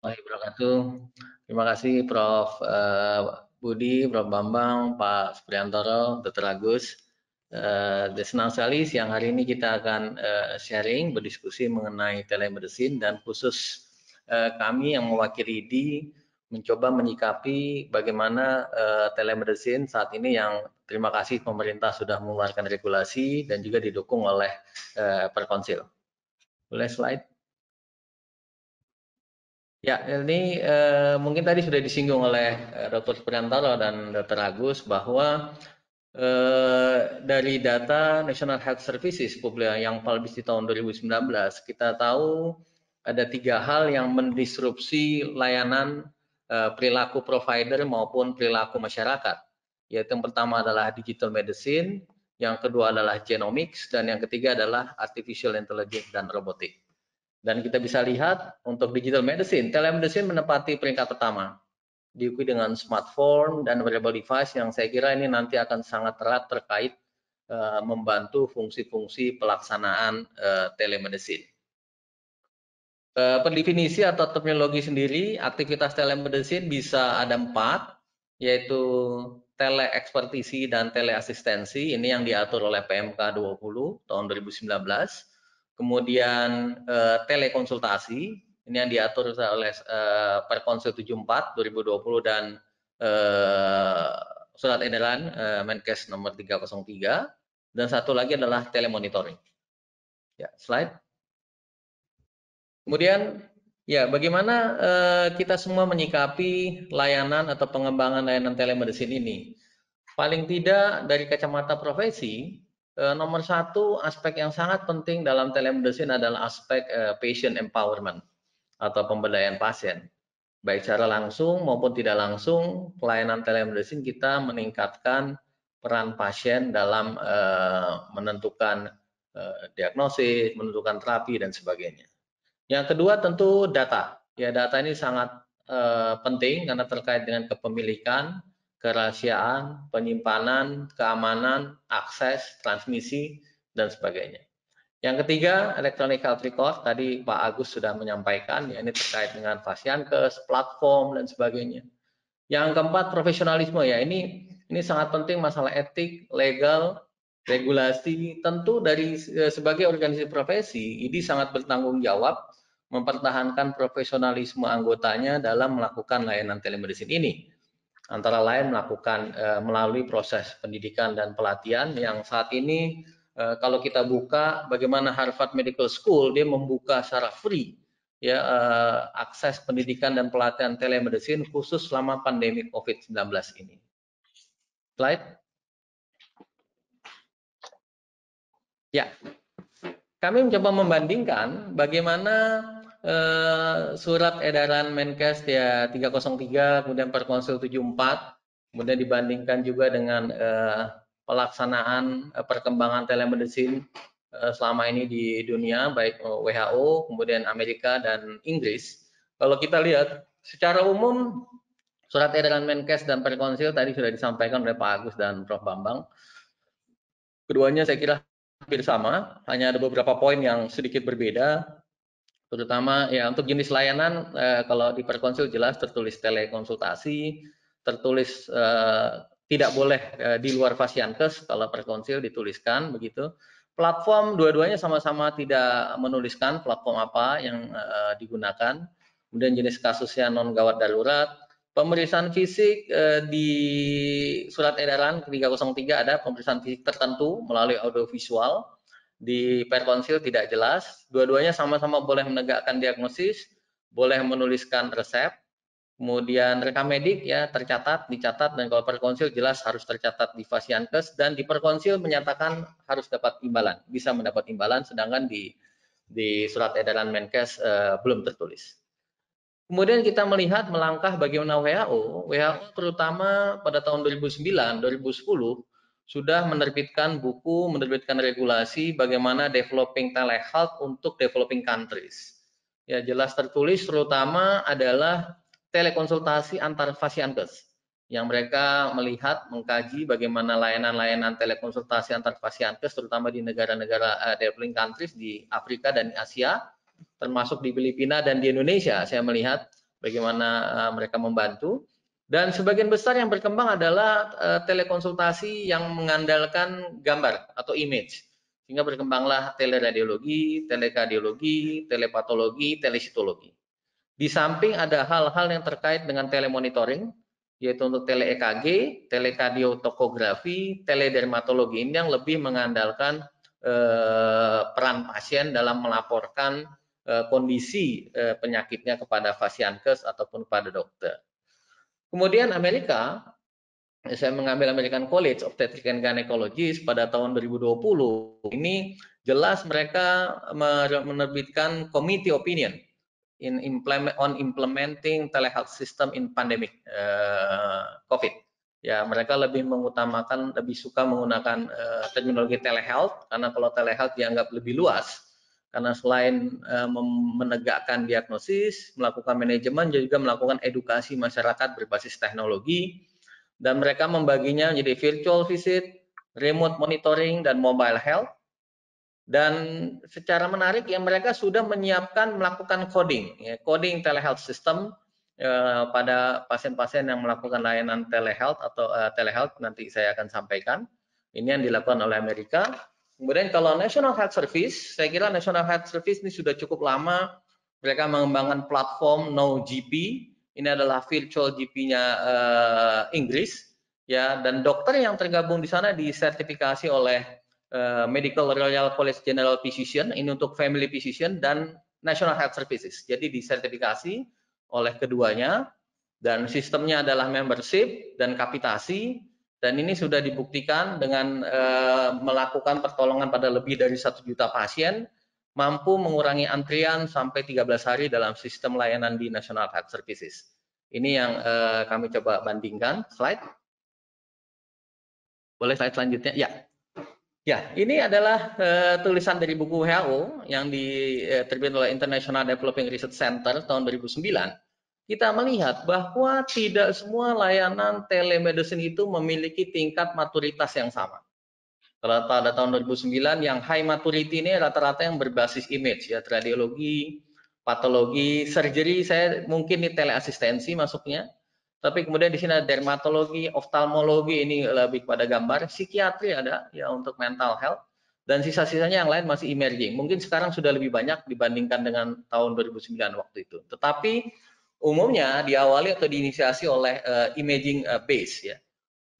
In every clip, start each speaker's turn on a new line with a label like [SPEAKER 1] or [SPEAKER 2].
[SPEAKER 1] Warahmatullahi wabarakatuh. Terima kasih Prof. Budi, Prof. Bambang, Pak Supriantoro, Dr. Agus. Senang sekali siang hari ini kita akan sharing, berdiskusi mengenai telemedicine dan khusus kami yang mewakili IDI mencoba menyikapi bagaimana telemedicine saat ini yang terima kasih pemerintah sudah mengeluarkan regulasi dan juga didukung oleh Perkonsil. Boleh slide? Ya, ini mungkin tadi sudah disinggung oleh Dr. Supriantoro dan Dr. Agus bahwa dari data National Health Services yang publish di tahun 2019, kita tahu ada 3 hal yang mendisrupsi layanan perilaku provider maupun perilaku masyarakat. Yaitu yang pertama adalah digital medicine, yang kedua adalah genomics, dan yang ketiga adalah artificial intelligence dan robotik. Dan kita bisa lihat untuk digital medicine, telemedicine menempati peringkat pertama. Diikuti dengan smartphone dan wearable device yang saya kira ini nanti akan sangat erat terkait membantu fungsi-fungsi pelaksanaan telemedicine. Per definisi atau terminologi sendiri, aktivitas telemedicine bisa ada 4, yaitu teleekspertisi dan teleasistensi. Ini yang diatur oleh PMK 20 tahun 2019. Kemudian telekonsultasi, ini yang diatur oleh Perkonsil 74 2020 dan surat edaran Menkes nomor 303. Dan satu lagi adalah telemonitoring. Ya, slide. Kemudian ya bagaimana kita semua menyikapi layanan atau pengembangan layanan telemedicine ini. Paling tidak dari kacamata profesi, nomor satu aspek yang sangat penting dalam telemedicine adalah aspek patient empowerment atau pemberdayaan pasien. Baik secara langsung maupun tidak langsung, pelayanan telemedicine kita meningkatkan peran pasien dalam menentukan diagnosis, menentukan terapi dan sebagainya. Yang kedua tentu data. Ya, data ini sangat penting karena terkait dengan kepemilikan, kerahasiaan, penyimpanan, keamanan, akses, transmisi, dan sebagainya. Yang ketiga, electronic health record. Tadi Pak Agus sudah menyampaikan, ya ini terkait dengan Fasiankes, platform, dan sebagainya. Yang keempat, profesionalisme. Ya, ini sangat penting masalah etik, legal, regulasi. Tentu dari sebagai organisasi profesi, ini sangat bertanggung jawab mempertahankan profesionalisme anggotanya dalam melakukan layanan telemedicine ini. Antara lain melakukan melalui proses pendidikan dan pelatihan yang saat ini kalau kita buka bagaimana Harvard Medical School dia membuka secara free ya akses pendidikan dan pelatihan telemedicine khusus selama pandemi COVID-19 ini. Slide. Ya, kami mencoba membandingkan bagaimana surat edaran Menkes ya 303 kemudian Perkonsil 74 kemudian dibandingkan juga dengan pelaksanaan perkembangan telemedicine selama ini di dunia baik WHO kemudian Amerika dan Inggris. Kalau kita lihat secara umum surat edaran Menkes dan Perkonsil tadi sudah disampaikan oleh Pak Agus dan Prof Bambang. Keduanya saya kira hampir sama, hanya ada beberapa poin yang sedikit berbeda. Terutama ya untuk jenis layanan kalau di Perkonsil jelas tertulis telekonsultasi, tertulis tidak boleh di luar Fasiankes kalau Perkonsil dituliskan begitu. Platform dua-duanya sama-sama tidak menuliskan platform apa yang digunakan. Kemudian jenis kasusnya non gawat darurat. Pemeriksaan fisik di surat edaran 303 ada pemeriksaan fisik tertentu melalui audiovisual. Di Perkonsil tidak jelas, dua-duanya sama-sama boleh menegakkan diagnosis, boleh menuliskan resep, kemudian rekam medik ya tercatat, dicatat, dan kalau Perkonsil jelas harus tercatat di Fasiankes, dan di Perkonsil menyatakan harus dapat imbalan, bisa mendapat imbalan, sedangkan di surat edaran Menkes belum tertulis. Kemudian kita melihat melangkah bagaimana WHO terutama pada tahun 2009, 2010 sudah menerbitkan buku, menerbitkan regulasi bagaimana developing telehealth untuk developing countries. Ya jelas tertulis terutama adalah telekonsultasi antar Fasiankes yang mereka melihat mengkaji bagaimana layanan-layanan telekonsultasi antar Fasiankes terutama di negara-negara developing countries di Afrika dan Asia termasuk di Filipina dan di Indonesia. Saya melihat bagaimana mereka membantu. Dan sebagian besar yang berkembang adalah telekonsultasi yang mengandalkan gambar atau image. Sehingga berkembanglah teleradiologi, telekardiologi, telepatologi, telesitologi. Di samping ada hal-hal yang terkait dengan telemonitoring, yaitu untuk tele-EKG, telekardiotokografi, teledermatologi. Ini yang lebih mengandalkan peran pasien dalam melaporkan kondisi penyakitnya kepada fasiankes ataupun kepada dokter. Kemudian Amerika, saya mengambil American College of Obstetrics and Gynecology pada tahun 2020. Ini jelas mereka menerbitkan committee opinion on implementing telehealth system in pandemic COVID. Ya, mereka lebih mengutamakan, lebih suka menggunakan terminologi telehealth karena kalau telehealth dianggap lebih luas. Karena selain menegakkan diagnosis, melakukan manajemen, juga melakukan edukasi masyarakat berbasis teknologi, dan mereka membaginya jadi virtual visit, remote monitoring, dan mobile health. Dan secara menarik ya mereka sudah menyiapkan melakukan coding, ya, coding telehealth system pada pasien-pasien yang melakukan layanan telehealth atau telehealth nanti saya akan sampaikan. Ini yang dilakukan oleh Amerika. Kemudian kalau National Health Service, saya kira National Health Service ini sudah cukup lama mereka mengembangkan platform NoGP. Ini adalah virtual GP-nya Inggris, ya, dan dokter yang tergabung di sana disertifikasi oleh Medical Royal College General Physician, ini untuk Family Physician dan National Health Services. Jadi disertifikasi oleh keduanya, dan sistemnya adalah membership dan kapitasi. Dan ini sudah dibuktikan dengan melakukan pertolongan pada lebih dari 1 juta pasien, mampu mengurangi antrian sampai 13 hari dalam sistem layanan di National Health Services. Ini yang kami coba bandingkan. Slide. Boleh slide selanjutnya? Ya. Ya, ini adalah tulisan dari buku WHO yang diterbitkan oleh International Developing Research Center tahun 2009. Kita melihat bahwa tidak semua layanan telemedicine itu memiliki tingkat maturitas yang sama. Kalau pada tahun 2009 yang high maturity ini rata-rata yang berbasis image, ya, radiologi, patologi, surgery, saya mungkin ini teleasistensi masuknya. Tapi kemudian di sini ada dermatologi, oftalmologi, ini lebih pada gambar, psikiatri ada ya untuk mental health, dan sisa-sisanya yang lain masih emerging. Mungkin sekarang sudah lebih banyak dibandingkan dengan tahun 2009 waktu itu. Tetapi umumnya diawali atau diinisiasi oleh imaging base, ya.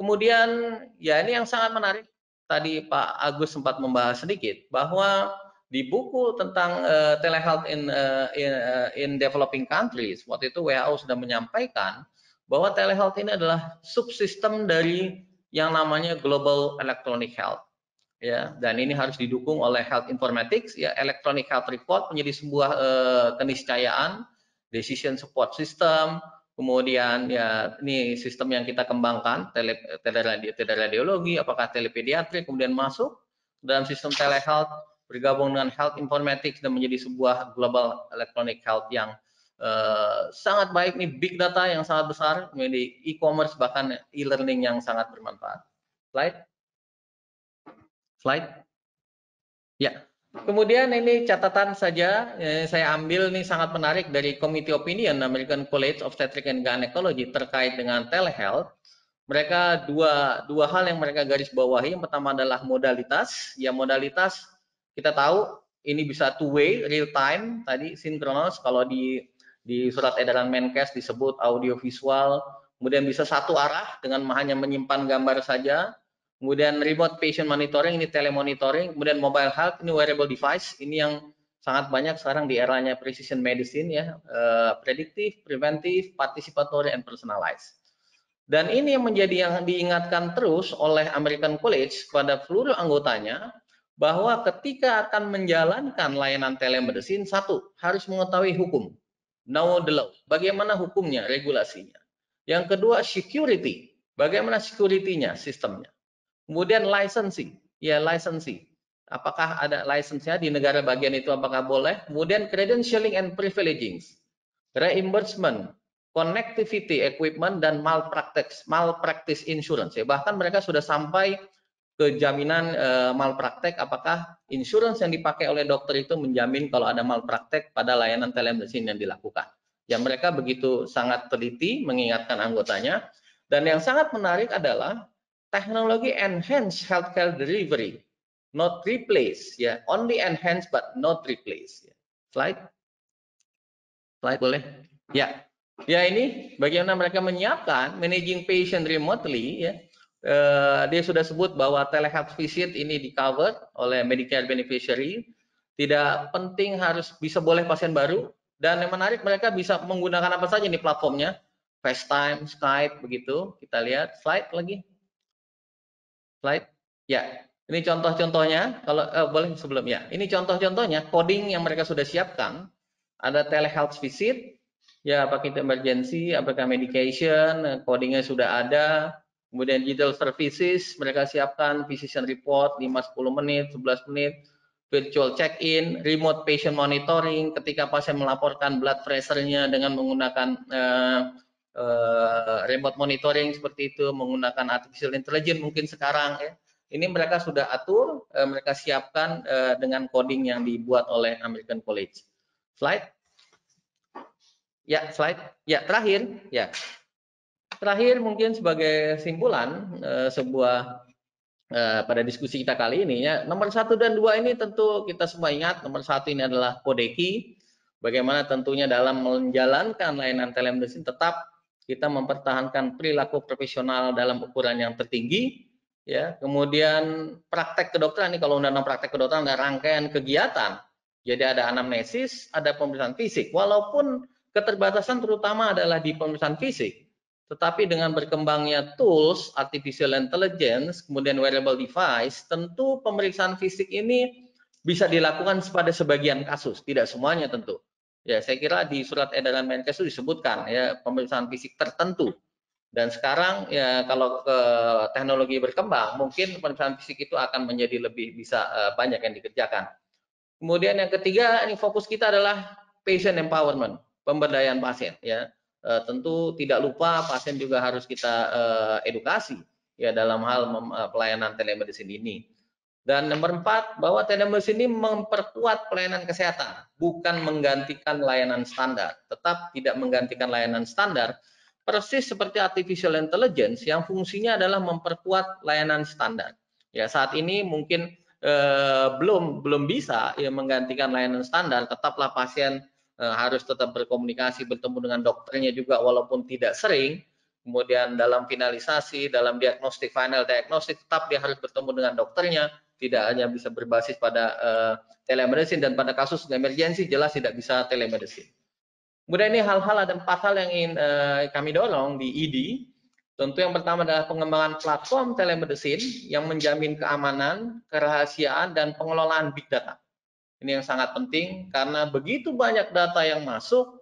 [SPEAKER 1] Kemudian ya ini yang sangat menarik. Tadi Pak Agus sempat membahas sedikit bahwa di buku tentang telehealth in developing countries, waktu itu WHO sudah menyampaikan bahwa telehealth ini adalah subsistem dari yang namanya global electronic health, ya, dan ini harus didukung oleh health informatics, ya, electronic health record menjadi sebuah keniscayaan, decision support system, kemudian ya ini sistem yang kita kembangkan, teleradiologi, apakah telepediatri, kemudian masuk dalam sistem telehealth, bergabung dengan health informatics dan menjadi sebuah global electronic health yang sangat baik nih, big data yang sangat besar, menjadi e-commerce bahkan e-learning yang sangat bermanfaat. Slide. Ya. Kemudian ini catatan saja saya ambil nih sangat menarik dari Committee Opinion American College of Obstetrics and Gynecology terkait dengan telehealth. Mereka dua hal yang mereka garis bawahi. Yang pertama adalah modalitas. Ya, modalitas kita tahu ini bisa two way, real time, tadi sinkronos. Kalau di surat edaran Menkes disebut audio visual. Kemudian bisa satu arah dengan hanya menyimpan gambar saja. Kemudian remote patient monitoring, ini telemonitoring. Kemudian mobile health, ini wearable device. Ini yang sangat banyak sekarang di eranya precision medicine, ya, prediktif, preventif, participatory, and personalized. Dan ini yang menjadi yang diingatkan terus oleh American College kepada seluruh anggotanya, bahwa ketika akan menjalankan layanan telemedicine, satu, harus mengetahui hukum, know the law, bagaimana hukumnya, regulasinya. Yang kedua, security, bagaimana security-nya, sistemnya. Kemudian licensing, ya, licensing. Apakah ada license-nya di negara bagian itu, apakah boleh? Kemudian credentialing and privileging, reimbursement, connectivity equipment, dan malpractice insurance. Ya, bahkan mereka sudah sampai ke jaminan malpraktek, apakah insurance yang dipakai oleh dokter itu menjamin kalau ada malpraktek pada layanan telemedicine yang dilakukan. Ya, mereka begitu sangat teliti mengingatkan anggotanya. Dan yang sangat menarik adalah teknologi enhance healthcare delivery, not replace, ya, only enhance but not replace. Slide boleh? Ya, ini bagaimana mereka menyiapkan managing patient remotely, ya. Dia sudah sebut bahwa telehealth visit ini di cover oleh Medicare beneficiary. Tidak penting harus bisa boleh pasien baru, dan yang menarik mereka bisa menggunakan apa saja nih platformnya, FaceTime, Skype, begitu. Kita lihat slide lagi. Slide. Ya, ini contoh-contohnya. Kalau boleh sebelumnya. Ini contoh-contohnya coding yang mereka sudah siapkan. Ada telehealth visit, ya pakai emergency, apakah medication, codingnya sudah ada. Kemudian digital services, mereka siapkan physician report 5-10 menit, 11 menit, virtual check-in, remote patient monitoring, ketika pasien melaporkan blood pressure-nya dengan menggunakan remote monitoring seperti itu, menggunakan artificial intelligence mungkin sekarang, ya. Ini mereka sudah atur, mereka siapkan dengan coding yang dibuat oleh American College. Slide. Ya, slide. Ya, terakhir. Ya. Terakhir mungkin sebagai simpulan sebuah pada diskusi kita kali ini, ya, nomor 1 dan 2 ini tentu kita semua ingat. Nomor 1 ini adalah Kodeki. Bagaimana tentunya dalam menjalankan layanan telemedicine tetap kita mempertahankan perilaku profesional dalam ukuran yang tertinggi, ya. Kemudian praktek kedokteran ini, kalau undang-undang praktek kedokteran ada rangkaian kegiatan. Jadi ada anamnesis, ada pemeriksaan fisik. Walaupun keterbatasan terutama adalah di pemeriksaan fisik, tetapi dengan berkembangnya tools, artificial intelligence, kemudian wearable device, tentu pemeriksaan fisik ini bisa dilakukan pada sebagian kasus, tidak semuanya tentu. Ya, saya kira di surat edaran Menkes itu disebutkan, ya, pemeriksaan fisik tertentu. Dan sekarang, ya, kalau ke teknologi berkembang, mungkin pemeriksaan fisik itu akan menjadi lebih bisa banyak yang dikerjakan. Kemudian yang ketiga, ini fokus kita adalah patient empowerment, pemberdayaan pasien, ya. Tentu tidak lupa pasien juga harus kita edukasi, ya, dalam hal pelayanan telemedicine ini. Dan nomor 4, bahwa telemedicine ini memperkuat pelayanan kesehatan, bukan menggantikan layanan standar. Tetap tidak menggantikan layanan standar, persis seperti artificial intelligence yang fungsinya adalah memperkuat layanan standar. Ya, saat ini mungkin belum bisa, ya, menggantikan layanan standar. Tetaplah pasien harus tetap berkomunikasi, bertemu dengan dokternya juga walaupun tidak sering. Kemudian dalam finalisasi, dalam diagnostik, final diagnostik, tetap dia harus bertemu dengan dokternya, tidak hanya bisa berbasis pada telemedicine, dan pada kasus emergensi jelas tidak bisa telemedicine. Kemudian ini hal-hal, ada 4 hal yang ingin kami dorong di ID. Tentu yang pertama adalah pengembangan platform telemedicine yang menjamin keamanan, kerahasiaan, dan pengelolaan big data. Ini yang sangat penting karena begitu banyak data yang masuk,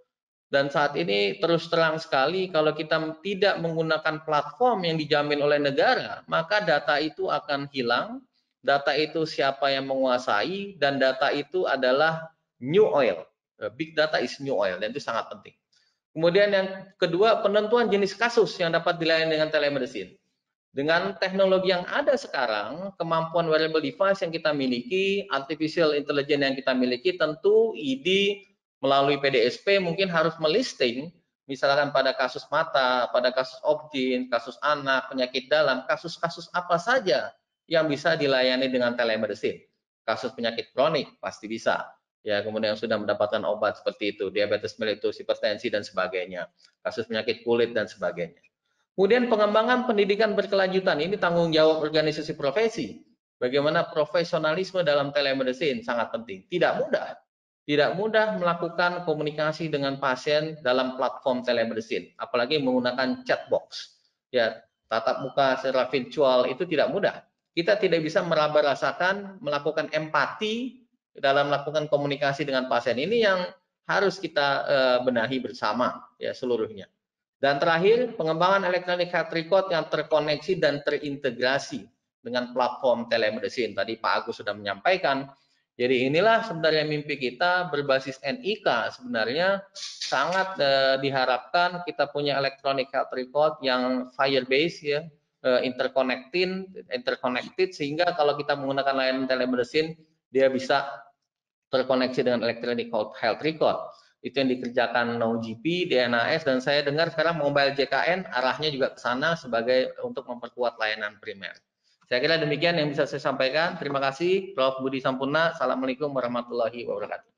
[SPEAKER 1] dan saat ini terus terang sekali kalau kita tidak menggunakan platform yang dijamin oleh negara, maka data itu akan hilang, data itu siapa yang menguasai, dan data itu adalah new oil. Big data is new oil, dan itu sangat penting. Kemudian yang kedua, penentuan jenis kasus yang dapat dilayani dengan telemedicine. Dengan teknologi yang ada sekarang, kemampuan wearable device yang kita miliki, artificial intelligence yang kita miliki, tentu ID melalui PDSP mungkin harus melisting, misalkan pada kasus mata, pada kasus objin, kasus anak, penyakit dalam, kasus-kasus apa saja yang bisa dilayani dengan telemedicine. Kasus penyakit kronik pasti bisa. Ya, kemudian sudah mendapatkan obat seperti itu, diabetes mellitus, hipertensi, dan sebagainya. Kasus penyakit kulit dan sebagainya. Kemudian pengembangan pendidikan berkelanjutan, ini tanggung jawab organisasi profesi. Bagaimana profesionalisme dalam telemedicine sangat penting. Tidak mudah melakukan komunikasi dengan pasien dalam platform telemedicine, apalagi menggunakan chat box. Ya, tatap muka secara virtual itu tidak mudah. Kita tidak bisa meraba rasakan, melakukan empati dalam melakukan komunikasi dengan pasien. Ini yang harus kita benahi bersama, ya, seluruhnya. Dan terakhir, pengembangan electronic health record yang terkoneksi dan terintegrasi dengan platform telemedicine. Tadi Pak Agus sudah menyampaikan. Jadi inilah sebenarnya mimpi kita berbasis NIK. Sebenarnya sangat diharapkan kita punya electronic health record yang fire based, ya, interconnected, sehingga kalau kita menggunakan layanan telemedicine dia bisa terkoneksi dengan electronic health record. itu yang dikerjakan NoGP, DNAS, dan saya dengar sekarang Mobile JKN arahnya juga ke sana sebagai untuk memperkuat layanan primer. Saya kira demikian yang bisa saya sampaikan. Terima kasih, Prof. Budi Sampurna. Assalamualaikum warahmatullahi wabarakatuh.